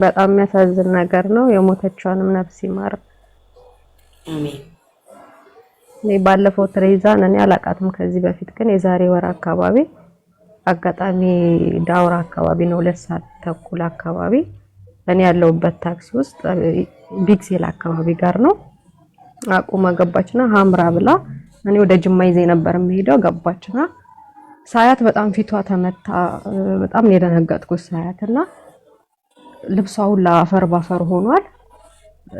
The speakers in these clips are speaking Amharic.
በጣም የሚያሳዝን ነገር ነው። የሞተችዋንም ነፍስ ይማር። አሜን። እኔ ባለፈው ትሬዛን እኔ አላቃትም ከዚህ በፊት ግን የዛሬ ወር አካባቢ አጋጣሚ ዳውራ አካባቢ ነው 2 ሰዓት ተኩል አካባቢ እኔ ያለውበት ታክሲ ውስጥ ቢክሴል አካባቢ ጋር ነው አቁማ ገባችና ሐምራ ብላ እኔ ወደ ጅማ ይዘ ነበር የምሄደው ገባችና ሳያት በጣም ፊቷ ተመታ በጣም የደነገጥኩት ሳያትና ልብሷ ሁላ አፈር ባፈር ሆኗል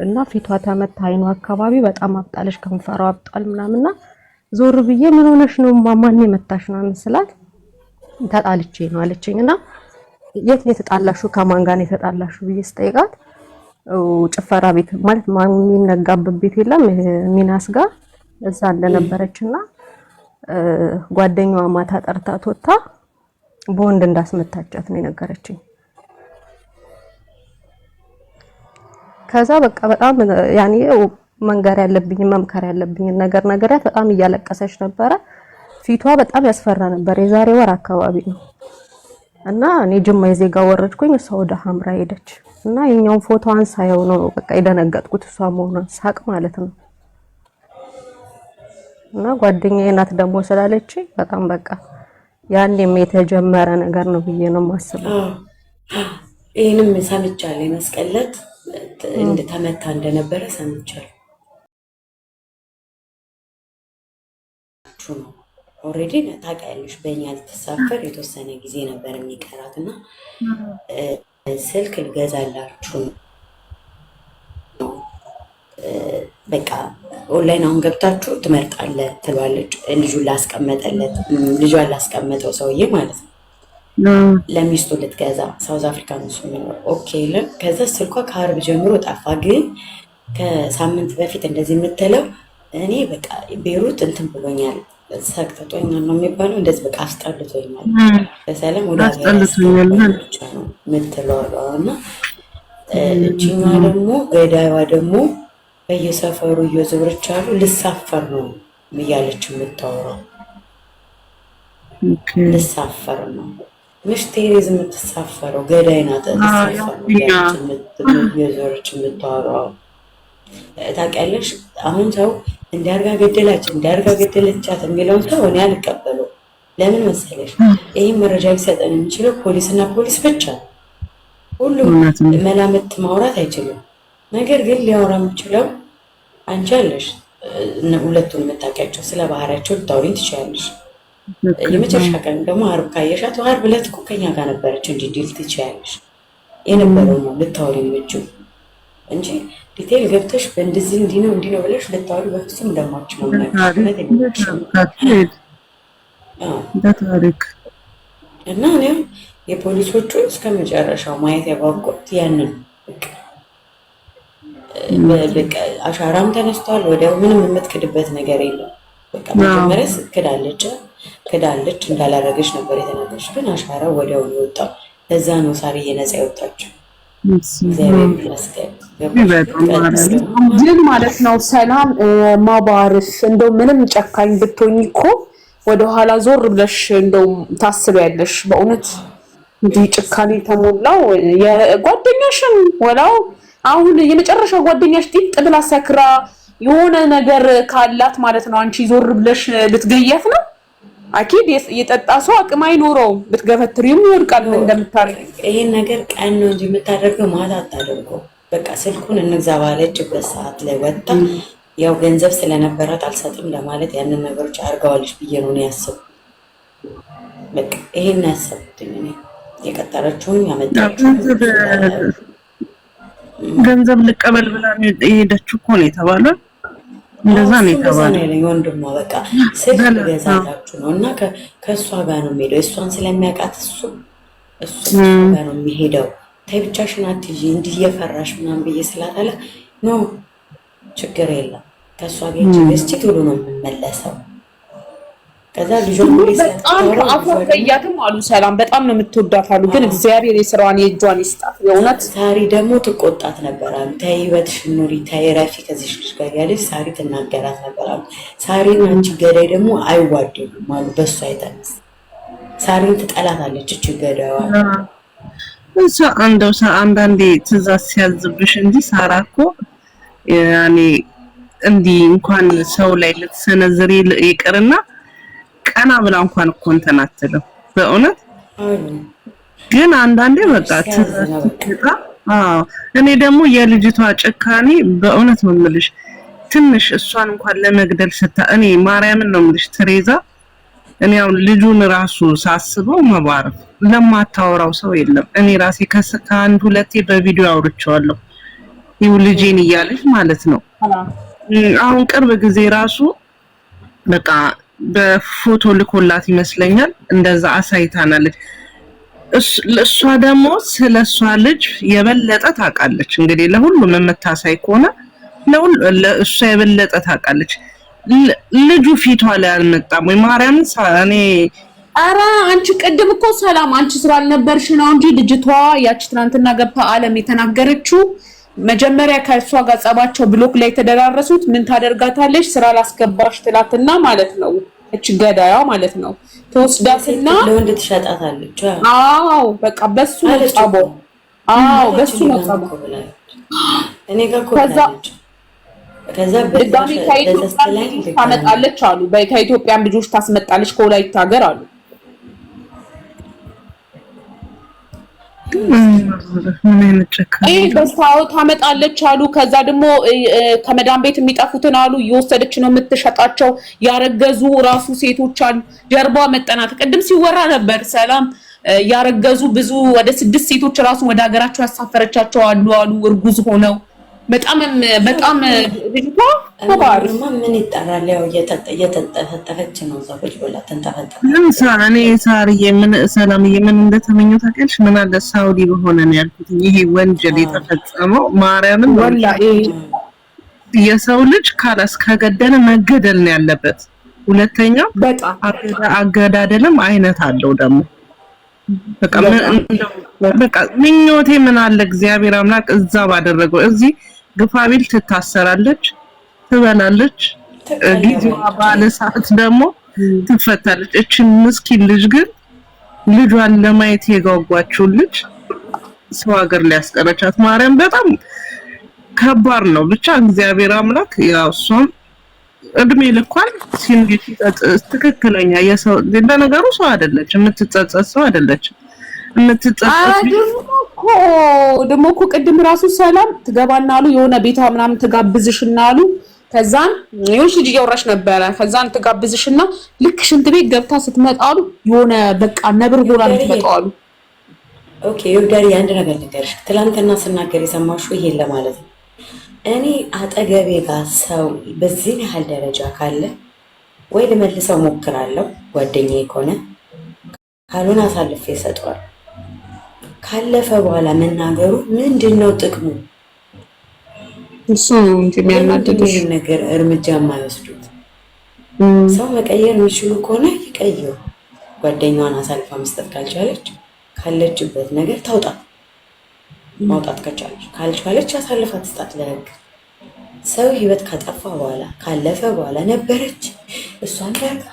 እና ፊቷ ተመታ አይኗ አካባቢ በጣም አብጣለሽ ከንፈሯ አብጣል ምናምንና ዞር ብዬ ምን ሆነሽ ነው ማማን የመታሽ ነው መስላት ተጣልቼ ነው አለችኝና የት ነው የተጣላሹ ከማን ጋር ነው የተጣላሹ ብዬ ስጠይቃት ጭፈራ ቤት ማለት ማን የሚነጋበት ቤት የለም ሚናስ ጋር እዛ እንደነበረችና ጓደኛዋ ማታ ጠርታት ወጣ በወንድ እንዳስመታቻት ነው የነገረችኝ። ከዛ በቃ በጣም ያኔ መንገር ያለብኝ መምከር ያለብኝ ነገራት በጣም እያለቀሰች ነበረ። ፊቷ በጣም ያስፈራ ነበር። የዛሬ ወር አካባቢ ነው እና እኔ ጅማ የዜጋ ወረድኩኝ እሷ ወደ ሐምራ ሄደች እና የኛውን ፎቶዋን ሳየው ነው በቃ የደነገጥኩት እሷ መሆኗን ሳቅ ማለት ነው። እና ጓደኛዬ ናት ደግሞ ስላለች በጣም በቃ ያንንም የተጀመረ ነገር ነው ብዬ ነው ማስበው። ይሄንም ሰምቻለሁ መስቀለት ተመታ እንደነበረ ሰምቻለሁ። ኦሬዲ ታውቂያለሽ በእኛ ልትሳፈር የተወሰነ ጊዜ ነበር የሚቀራትና ስልክ ልገዛላችሁ በቃ ኦንላይን አሁን ገብታችሁ ትመርጣለህ ትሏለች። ልጁን ላስቀመጠው ሰውዬ ማለት ነው ለሚስቱ ልትገዛ ሳውዝ አፍሪካ ነው የሚኖር። ኦኬ ከዛ ስልኳ ከአርብ ጀምሮ ጠፋ። ግን ከሳምንት በፊት እንደዚህ የምትለው እኔ በቃ ቤሩት እንትን ብሎኛል ሰቅጥጦኛል ነው የሚባለው እንደዚህ በቃ አስጠልቶኛል በሰላም ወደ አስጠልቶኛል ብቻ ነው የምትለው እና እቺኛዋ ደግሞ ገዳይዋ ደግሞ በየሰፈሩ እየዞረች አሉ ልሳፈር ነው እያለች የምታወራው። ልሳፈር ነው ምሽ ቴሬዝ የምትሳፈረው ገዳይ ናት። እየዞረች የምታወራው ታውቂያለሽ። አሁን ሰው እንዲያርጋ ገደለቻት የሚለውን ሰው እኔ አልቀበለው። ለምን መሰለሽ ይሄን መረጃ ሊሰጠን የሚችለው ፖሊስና ፖሊስ ብቻ። ሁሉም መላምት ማውራት አይችልም። ነገር ግን ሊያወራ የሚችለው አንቺ አለሽ ሁለቱን የምታውቂያቸው ስለ ባህሪያቸው ልታወሪኝ ትችያለሽ። የመጨረሻ ቀን ደግሞ አርብ ካየሻት አርብ ዕለት እኮ ከኛ ጋር ነበረች እንጂ ዲል ትችያለሽ የነበረው ነው ልታወሪ የምችው እንጂ ዲቴል ገብተሽ በእንደዚህ እንዲህ ነው ብለሽ ልታወሪ በፍጹም እንደማትችል ነው እና እኔም የፖሊሶቹ እስከ መጨረሻው ማየት ያጓጓት ያንን በቃ አሻራም ተነስቷል። ወዲያው ምንም የምትክድበት ነገር የለም። በቃ መጀመሪያ ክዳለች እንዳላረገች ነበር የተናገረች። ግን አሻራ ወዲያው የወጣው ለዛ ነው ሳርዬ ነፃ የወጣችው። ግን ማለት ነው ሰላም ማባርሽ እንደው ምንም ጨካኝ ብትሆኚ እኮ ወደኋላ ዞር ብለሽ እንደው ታስቢያለሽ። በእውነት እንዲህ ጭካኔ ተሞላው የጓደኛሽን ወላው አሁን የመጨረሻ ጓደኛሽ ጥጥ ብላ ሰክራ የሆነ ነገር ካላት ማለት ነው አንቺ ዞር ብለሽ ልትገያት ነው። አኪድ የጠጣ ሰው አቅም አይኖረው ብትገፈትሪም ይወድቃል እንደምታረግ። ይሄን ነገር ቀን ነው እንጂ የምታደርገው ማታ አታደርገው። በቃ ስልኩን እንግዛ ባለችበት ሰዓት ላይ ወጣ ያው ገንዘብ ስለነበራት አልሰጥም ለማለት ያንን ነገሮች አርጋዋለች ብዬ ነው ያሰብኩት። በቃ ይሄን ያሰብኩት እኔ የቀጠረችውን ያመጣችው ገንዘብ ልቀበል ብላ የሄደችው እኮ ነው የተባለው። እንደዛ ነው የተባለው። ወንድሟ በቃ ስልክ ገዛላችሁ ነው እና ከእሷ ጋር ነው የሚሄደው። እሷን ስለሚያውቃት እሱ ጋር ነው የሚሄደው። ተይ ብቻሽን አትይጂ እንዲህ እየፈራሽ ምናምን ብዬ ስላታለ ኖ ችግር የለም ከእሷ ጋር እንጂ ቶሎ ነው የምመለሰው። ከዛ ልጆች በጣም አፈቀያትም አሉ ሰላም በጣም ነው የምትወዳት አሉ። ግን እግዚአብሔር የሥራዋን የእጇን ይስጣት። የእውነት ሳሪ ደግሞ ትቆጣት ነበር አሉ። ተይ ህይወትሽን ኑሪ ተይ ረፊ ከዚህ ልጅ ጋር ያለች ሳሪ ትናገራት ነበር አሉ። ሳሪን አንቺ ገዳይ ደግሞ አይዋደዱም አሉ። በሷ የተነሳ ሳሪን ትጠላታለች እቺ ገዳይዋ። እሷ እንደው አንዳንዴ ትእዛዝ ሲያዝብሽ እንጂ ሳራ እኮ ያኔ እንዲህ እንኳን ሰው ላይ ልትሰነዝሪ ይቅርና ቀና ብላ እንኳን እኮ እንትን አትልም በእውነት። ግን አንዳንዴ በቃ ትእዛዝ እኔ ደግሞ የልጅቷ ጭካኔ በእውነት ነው የምልሽ ትንሽ እሷን እንኳን ለመግደል እኔ ማርያምን ነው የምልሽ ትሬዛ እኔ አሁን ልጁን ራሱ ሳስበው መባረክ ለማታወራው ሰው የለም። እኔ ራሴ ከአንድ ሁለቴ በቪዲዮ አውርቼዋለሁ ይው ልጄን እያለች ማለት ነው። አሁን ቅርብ ጊዜ ራሱ በቃ በፎቶ ልኮላት ይመስለኛል እንደዛ አሳይታናለች። እሷ ደግሞ ስለሷ ልጅ የበለጠ ታውቃለች። እንግዲህ ለሁሉም የምታሳይ ከሆነ ለእሷ የበለጠ ታውቃለች። ልጁ ፊቷ ላይ አልመጣም ወይ ማርያምን እኔ ኧረ አንቺ ቅድም እኮ ሰላም አንቺ ስላልነበርሽ ነው እንጂ ልጅቷ ያቺ ትናንትና ገብታ አለም የተናገረችው መጀመሪያ ከእሷ ጋር ጸባቸው ብሎክ ላይ ተደራረሱት። ምን ታደርጋታለች ስራ ላስገባሽ ትላትና ማለት ነው እቺ ገዳያ ማለት ነው ተወስዳትና ለወንድ ትሸጣታለች። አዎ በቃ በሱ ነው ጸቦ። አዎ በሱ ነው ጸቦ። እኔ ጋር ኮታለች ከዛ ድጋሚ ከኢትዮጵያ ታመጣለች አሉ። ከኢትዮጵያም ልጆች ታስመጣለች ከወላይታ ሀገር አሉ። በስታው ታመጣለች አሉ። ከዛ ደግሞ ከመዳን ቤት የሚጠፉትን አሉ እየወሰደች ነው የምትሸጣቸው። ያረገዙ ራሱ ሴቶች አሉ። ጀርባ መጠናት ቅድም ሲወራ ነበር ሰላም ያረገዙ ብዙ ወደ 6 ሴቶች ራሱ ወደ ሀገራቸው ያሳፈረቻቸው አሉ እርጉዝ ሆነው በጣም ልጅቷ ተባረማ ምን ይጣራል? ያው እየተጠፈጠፈች ነው ዛፎች ብላ ተንጠፈጠፈ። እኔ ሳርዬ ምን ሰላምዬ ምን እንደተመኘው ታውቂያለሽ? ምን አለ ሳውዲ በሆነ ነው ያልኩት። ይሄ ወንጀል የተፈጸመው ማርያምን ወላሂ የሰው ልጅ ካላስ ከገደለ መገደል ነው ያለበት። ሁለተኛ በጣም አገዳደልም አይነት አለው ደግሞ በቃ ምኞቴ ምን አለ እግዚአብሔር አምላክ እዛ ባደረገው እዚህ ግፋቢል ትታሰራለች፣ ትበላለች፣ ጊዜዋ ባለ ሰዓት ደግሞ ትፈታለች። እቺ ምስኪን ልጅ ግን ልጇን ለማየት የጓጓችው ልጅ ሰው ሀገር ሊያስቀረቻት ማርያም በጣም ከባድ ነው። ብቻ እግዚአብሔር አምላክ ያው እሷም እድሜ ልኳን ሲንግቲ ትክክለኛ የሰው ለነገሩ ሰው አይደለች፣ የምትጸጸት ሰው አይደለች። ደግሞ እኮ ቅድም ራሱ ሰላም ትገባና አሉ የሆነ ቤቷ ምናምን ትጋብዝሽና አሉ። ከዛን ይኸውልሽ ልጅ እያወራሽ ነበረ። ከዛን ትጋብዝሽና ልክ ሽንት ቤት ገብታ ስትመጣሉ የሆነ በቃ ነብር ሆና ትመጣሉ። ኦኬ ይወዳሪ አንድ ነገር ልንገርሽ። ትላንትና ስናገር የሰማሽው ይሄን ለማለት ነው። እኔ አጠገቤ ጋር ሰው በዚህ ያህል ደረጃ ካለ ወይ ልመልሰው ሞክራለሁ ጓደኛዬ ከሆነ ካልሆነ አሳልፌ እሰጠዋለሁ። ካለፈ በኋላ መናገሩ ምንድነው ጥቅሙ? እሱ እንጂ የሚያናድድሽ ነገር እርምጃ የማይወስዱት ሰው መቀየር የሚችሉ ከሆነ ይቀይሩ። ጓደኛዋን አሳልፋ መስጠት ካልቻለች ካለችበት ነገር ታውጣ። ማውጣት ካልቻለች አሳልፋ ትስጣት ለህግ። ሰው ህይወት ካጠፋ በኋላ ካለፈ በኋላ ነበረች እሷን ደርጋ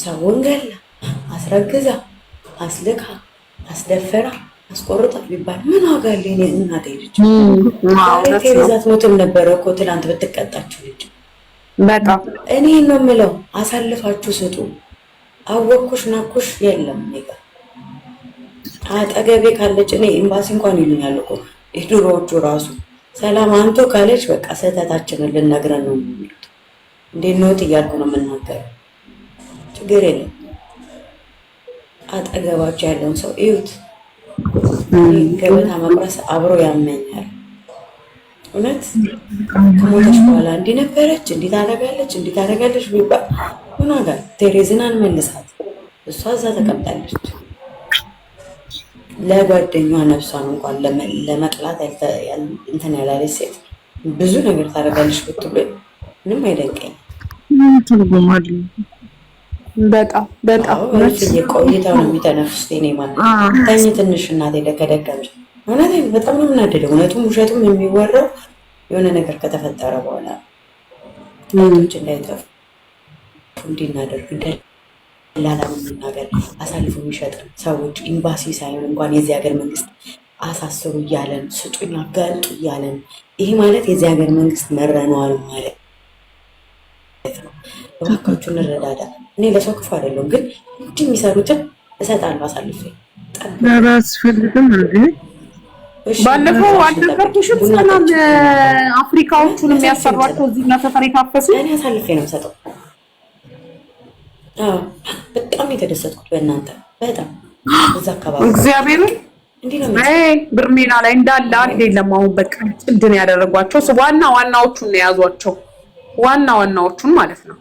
ሰውን ገላ አስረግዛ አስልካ አስደፈራ አስቆርጣ ቢባል ምን ዋጋ አለው? እናቴ ልጅ ቴሬዛት ሞትም ነበረ እኮ ትናንት ብትቀጣችሁ ልጅ በጣም እኔ ነው የምለው። አሳልፋችሁ ስጡ። አወኩሽ ናኩሽ የለም ኔጋ አጠገቤ ካለች እኔ ኤምባሲ እንኳን ይሉኛል እኮ የድሮዎቹ ራሱ ሰላም አንቶ ካለች በቃ ስህተታችንን ልነግረን ነው የሚሉት። እንዴት ነው እያልኩ ነው የምናገረው። ችግር የለም። አጠገባቸው ያለውን ሰው እዩት። ገበታ መቁረስ አብሮ ያመኛል። እውነት ከሞተች በኋላ እንዲህ ነበረች እንዲህ ታደርጋለች ቢባል ምን ዋጋ? ቴሬዝን አንመልሳት። እሷ እዛ ተቀምጣለች። ለጓደኛዋ ነፍሷን እንኳን ለመቅላት እንትን ያላለች ሴት ብዙ ነገር ታደርጋለች ብትሉ ምንም አይደንቀኝ። በጣም ቆይታው ነው የሚተነፍሱት። እኔ ማለት ተኝ ትንሽ እናቴ ደከደከመች። እውነቴን በጣም ነው የምናደደው። እውነቱም ውሸቱም የሚወራው የሆነ ነገር ከተፈጠረ በኋላ ቶች እንዳይጠፉ እንዲናደርግ ደላላ የሚናገር አሳልፎ የሚሸጥ ሰዎች ኤምባሲ ሳይሆን እንኳን የዚህ ሀገር መንግስት አሳስሩ እያለን ስጡኝ አጋልጡ እያለን ይሄ ማለት የዚህ ሀገር መንግስት መረነዋል ማለት ነው። እባካችሁ እንረዳዳ። እኔ ለሰው ክፉ አይደለም፣ ግን እንዲህ የሚሰሩትን እሰጣለሁ አሳልፌ አያስፈልግም እንዴ? ባለፈው አልነገርኩሽም? ሰላም አፍሪካዎቹን የሚያሰሯቸው እዚህ እና ሰፈር የታፈሱ እኔ አሳልፌ ነው የምሰጠው። በጣም የተደሰትኩት በእናንተ በጣም እዛ አካባቢ እግዚአብሔርን እንዴ ነው ብርሜና ላይ እንዳለ አንድ የለም። አሁን በቃ ጭልድን ያደረጓቸው ዋናዎቹን ነው የያዟቸው፣ ዋናዎቹን ማለት ነው።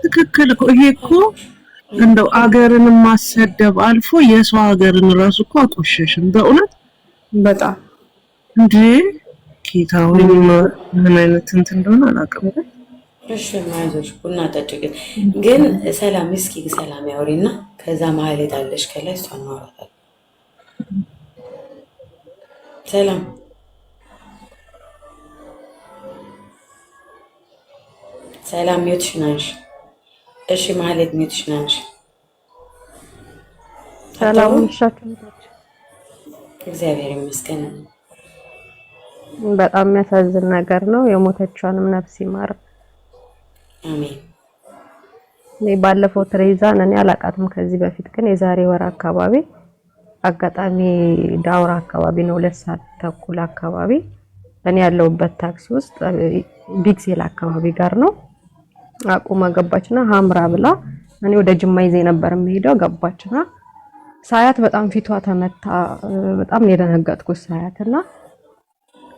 ትክክል እኮ ይሄ እኮ እንደው አገርን ማሰደብ አልፎ የሰው ሀገርን ራሱ እኮ አቆሸሽን በእውነት በጣም እንዴ። ጌታው ምን አይነት እንትን እንደሆነ አላውቅም። እሺ ማይዞሽ ቡና ጠጪ። ግን ሰላም እስኪ ሰላም ያውሪና ከዛ መሀል ሄዳለሽ ከላይ እሷ እናወራታለን። ሰላም ሰላም ሚውትሽ ነሽ? እሺ ማለት ሚውትሽ ነሽ? ሰላም ይሻችሁ። እግዚአብሔር ይመስገን። በጣም የሚያሳዝን ነገር ነው። የሞተቿንም ነፍስ ይማር። አሜን። እኔ ባለፈው ትሬዛን እኔ አላቃትም ከዚህ በፊት ግን የዛሬ ወር አካባቢ አጋጣሚ ዳውራ አካባቢ ነው 2 ሰዓት ተኩል አካባቢ እኔ ያለሁበት ታክሲ ውስጥ ቢግዜል አካባቢ ጋር ነው አቁማ ገባችና ሀምራ ብላ እኔ ወደ ጅማ ይዜ ነበር የምሄደው። ገባችና ሳያት በጣም ፊቷ ተመታ። በጣም የደነገጥኩት ሳያትና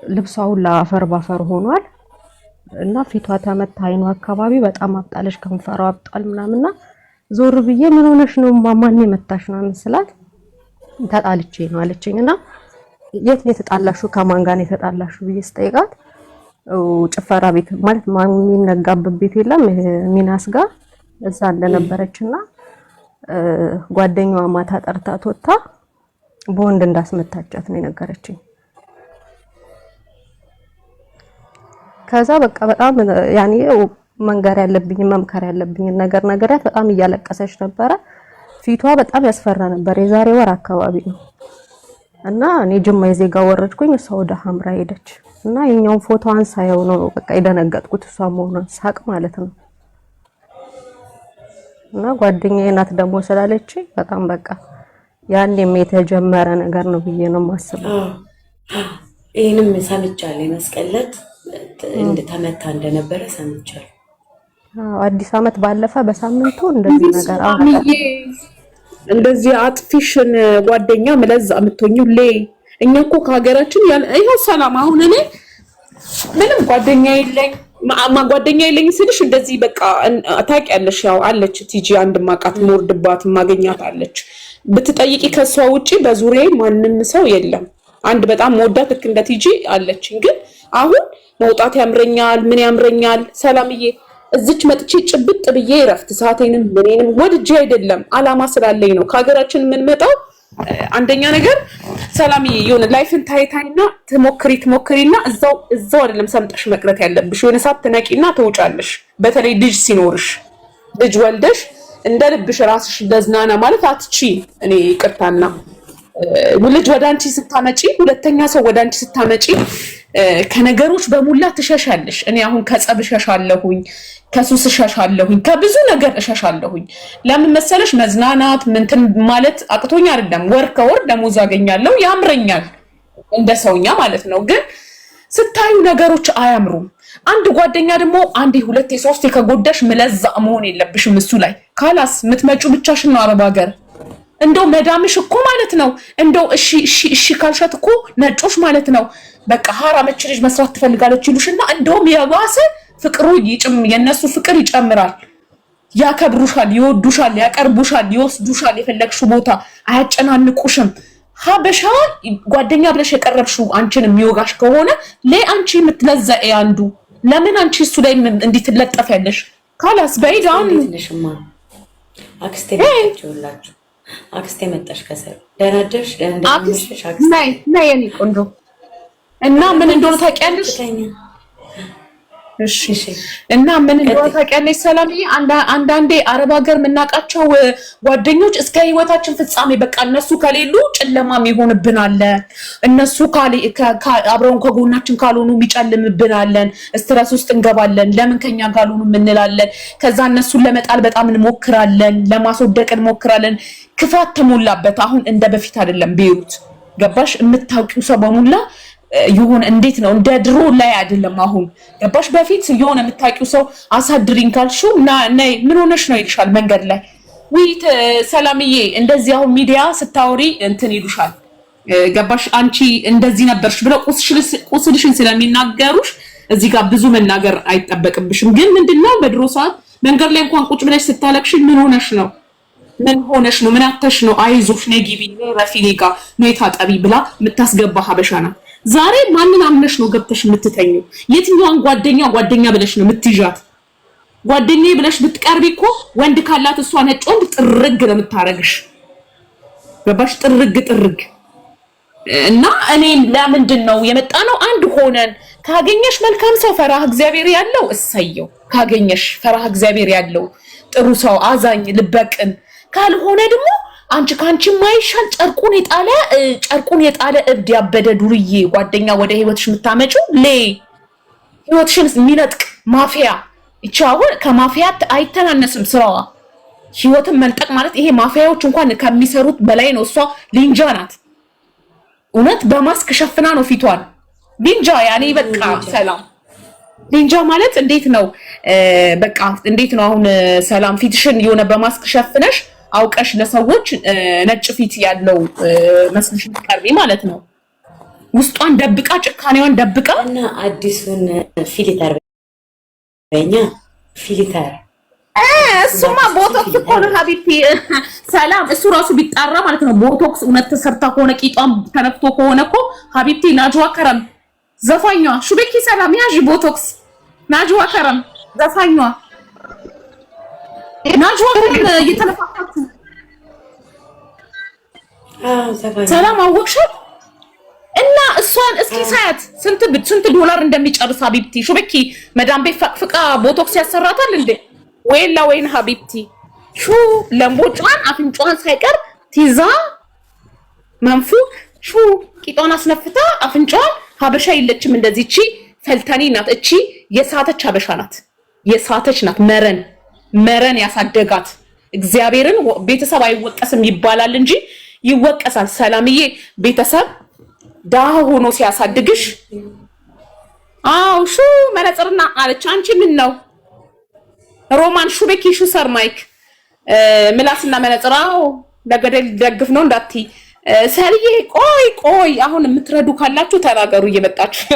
ልብሷ ሁላ አፈር ባፈር ሆኗል እና ፊቷ ተመታ። አይኗ አካባቢ በጣም አብጣለሽ፣ ከንፈሯ አብጣል ምናምንና ዞር ብዬ ምን ሆነሽ ነው ማማን የመታሽ ነው መስላት ተጣልቼ ነው አለችኝና የት ነው የተጣላሽው ከማን ጋር ነው የተጣላሽው ብዬ ስጠይቃት ጭፈራ ቤት ማለት ማን የሚነጋበት ቤት የለም ሚናስ ጋር እዛ እንደነበረችና ጓደኛዋ ማታ ጠርታት ወጣ በወንድ እንዳስመታቻት ነው የነገረችኝ። ከዛ በቃ በጣም ያኔ መንገር ያለብኝ መምከር ያለብኝ ነገርያት በጣም እያለቀሰች ነበረ። ፊቷ በጣም ያስፈራ ነበር። የዛሬ ወር አካባቢ ነው እና እኔ ጅማ የዜጋ ወረድኩኝ፣ እሷ ወደ ሐምራ ሄደች እና የኛውን ፎቶዋን ሳየው ነው በቃ የደነገጥኩት እሷ መሆኗን ሳቅ ማለት ነው። እና ጓደኛዬ ናት ደግሞ ስላለች በጣም በቃ ያንዴም የተጀመረ ነገር ነው ብዬ ነው የማስበው። ይሄንም ሰምቻለሁ፣ መስቀለት ተመታ እንደነበረ ሰምቻለሁ። አዲስ አመት ባለፈ በሳምንቱ እንደዚህ ነገር እንደዚህ አጥፊሽን ጓደኛ መለዛ የምትሆኚው እኛ እኮ ከሀገራችን ይሄው ሰላም። አሁን እኔ ምንም ጓደኛ የለኝ ስልሽ እንደዚህ በቃ ታውቂያለሽ፣ ያው አለች ቲጂ አንድ ማቃት ሞርድባት ማገኛት አለች። ብትጠይቂ ከሷ ውጪ በዙሪያዬ ማንም ሰው የለም። አንድ በጣም ወዳት ልክ እንደ ቲጂ አለች። ግን አሁን መውጣት ያምረኛል፣ ምን ያምረኛል። ሰላምዬ እዚች መጥቼ ጭብጥ ብዬ ረፍት ሰዓቴንም ምንንም ወድጄ አይደለም አላማ ስላለኝ ነው ከሀገራችን የምንመጣው። አንደኛ ነገር ሰላምዬ የሆነ ላይፍን ታይታይና ትሞክሪና እዛው አይደለም ሰምጠሽ መቅረት ያለብሽ። የሆነ ሰዓት ትነቂና ትውጫለሽ። በተለይ ልጅ ሲኖርሽ ልጅ ወልደሽ እንደ ልብሽ ራስሽ ለዝናና ማለት አትቺ። እኔ ይቅርታና ልጅ ወደ አንቺ ስታመጪ፣ ሁለተኛ ሰው ወደ አንቺ ስታመጪ ከነገሮች በሙላ ትሸሻለሽ። እኔ አሁን ከጸብ እሸሻለሁኝ፣ ከሱስ እሸሻለሁኝ፣ ከብዙ ነገር እሸሻለሁኝ። ለምን መሰለሽ? መዝናናት ምንትን ማለት አቅቶኝ አይደለም። ወር ከወር ደሞዝ አገኛለሁ፣ ያምረኛል እንደ ሰውኛ ማለት ነው። ግን ስታዩ ነገሮች አያምሩም። አንድ ጓደኛ ደግሞ አንዴ ሁለቴ ሶስቴ ከጎዳሽ መለዛ መሆን የለብሽም እሱ ላይ። ካላስ የምትመጪው ብቻሽን ነው አረብ ሀገር። እንደው መዳምሽ እኮ ማለት ነው እንደው እሺ ካልሻት እኮ ነጮሽ ማለት ነው በቃ ሀራመች ልጅ መስራት ትፈልጋለች ይሉሽና እንደውም የባሰ ፍቅሩ የነሱ ፍቅር ይጨምራል። ያከብሩሻል፣ ይወዱሻል፣ ያቀርቡሻል፣ ይወስዱሻል። የፈለግሽው ቦታ አያጨናንቁሽም። ሀበሻ ጓደኛ ብለሽ የቀረብሽው አንቺን የሚወጋሽ ከሆነ አንቺ የምትለዘእ አንዱ ለምን አንቺ እሱ ላይ እንዲትለጠፍ ያለሽ? ካላስ በይዳን አክስቴ መጣችሁላችሁ። አክስቴ መጣሽ ከሰል ደናደርሽ እንደምንሽሽ ነይ የኔ ቆንጆ እና ምን እንደሆነ ታውቂያለሽ? እሺ እና ምን እንደሆነ ታውቂያለሽ ሰላምዬ? አንዳንዴ አረብ ሀገር የምናውቃቸው ጓደኞች እስከ ህይወታችን ፍጻሜ በቃ እነሱ ከሌሉ ጨለማም ይሆንብናል። እነሱ አብረውን ከጎናችን ካልሆኑ የሚጨልምብናለን፣ ስትረስ ውስጥ እንገባለን። ለምን ከኛ ጋር አልሆኑ እንላለን። ከዛ እነሱን ለመጣል በጣም እንሞክራለን፣ ለማስወደቅ እንሞክራለን። ክፋት ተሞላበት። አሁን እንደ በፊት አይደለም። ቤሩት ገባሽ? የምታውቂው ሰው በሙላ ይሁን እንዴት ነው እንደ ድሮ ላይ አይደለም። አሁን ገባሽ? በፊት የሆነ የምታውቂው ሰው አሳድሪኝ ካልሽው ነይ ምን ሆነሽ ነው ይልሻል መንገድ ላይ። ውይይት ሰላምዬ እንደዚህ አሁን ሚዲያ ስታወሪ እንትን ይሉሻል። ገባሽ? አንቺ እንደዚህ ነበርሽ ብለው ቁስልሽን ስለሚናገሩሽ እዚህ ጋር ብዙ መናገር አይጠበቅብሽም። ግን ምንድነው በድሮ ሰዓት መንገድ ላይ እንኳን ቁጭ ብለሽ ስታለቅሽ ምን ሆነሽ ነው ምን አተሽ ነው አይዞሽ ነይ ግቢ ነይ ረፊኔ ጋር ነይ ታጠቢ ብላ የምታስገባ ሀበሻ ናት። ዛሬ ማንን አምነሽ ነው ገብተሽ የምትተኙ? የትኛዋን ጓደኛ ብለሽ ነው የምትይዣት? ጓደኛዬ ብለሽ ብትቀርቢ እኮ ወንድ ካላት እሷ ነጭ ወንድ ጥርግ ነው የምታረግሽ። ገባሽ? ጥርግ እና እኔም ለምንድን ነው የመጣ ነው አንድ ሆነን ካገኘሽ መልካም ሰው ፈራህ እግዚአብሔር ያለው እሰየው። ካገኘሽ ፈራህ እግዚአብሔር ያለው ጥሩ ሰው አዛኝ ልበቅን ካልሆነ ደግሞ አንቺ ካንቺ ማይሻል ጨርቁን የጣለ እብድ ያበደ ዱርዬ ጓደኛ ወደ ህይወትሽ የምታመጪው ህይወትሽን የሚነጥቅ ማፊያ። እቺ አሁን ከማፊያ አይተናነስም ስራዋ። ህይወትን መንጠቅ ማለት ይሄ ማፊያዎች እንኳን ከሚሰሩት በላይ ነው። እሷ ሊንጃ ናት። እውነት በማስክ ሸፍና ነው ፊቷን ሊንጃ። ያኔ በቃ ሰላም ሊንጃ ማለት እንዴት ነው? በቃ እንዴት ነው አሁን ሰላም ፊትሽን የሆነ በማስክ ሸፍነሽ አውቀሽ ለሰዎች ነጭ ፊት ያለው መስልሽ ትቀርቢ ማለት ነው። ውስጧን ደብቃ ጭካኔዋን ደብቃ እና አዲሱን ፊልተር በእኛ ፊልተር እሱማ ቦቶክስ እኮ ነው ሀቢብቲ ሰላም። እሱ ራሱ ቢጣራ ማለት ነው ቦቶክስ እውነት ተሰርታ ከሆነ ቂጧን ተነፍቶ ከሆነ እኮ ሀቢብቲ ናጅዋ ከረም ዘፋኛ ሹቤኪ ሰላም ያዥ ቦቶክስ ናጅዋ ከረም ዘፋኛ ናጅዋ ከረም እየተነፋፋችሁ ሰላም አወቅሻት። እና እሷን እስኪ ሳያት ስንት ዶላር እንደሚጨርስ ሀቢብቲ ሹቤኪ መዳም ቤት ፈቅፍቃ ቦቶክስ ያሰራታል እንዴ? ወይን ሀቢብቲ ሹ ለምቦጫን አፍንጫዋን ሳይቀር ቲዛ መንፉቅ ሹ ቂጧን አስነፍታ አፍንጫዋን ሀበሻ የለችም እንደዚህ። እቺ ፈልተኒ ናት። እቺ የሳተች ሀበሻ ናት። የሳተች ናት። መረን ያሳደጋት እግዚአብሔርን። ቤተሰብ አይወቀስም ይባላል እንጂ ይወቀሳል። ሰላምዬ ቤተሰብ ዳህ ሆኖ ሲያሳድግሽ ሹ መነጽርና አለች። አንቺ ምን ነው ሮማን ሹቤኪ ሹ ሰርማይክ ምላስና መነጽራው ለገደል ደግፍ ነው እንዳትይ ሰልዬ። ቆይ አሁን የምትረዱ ካላችሁ ተናገሩ እየመጣችሁ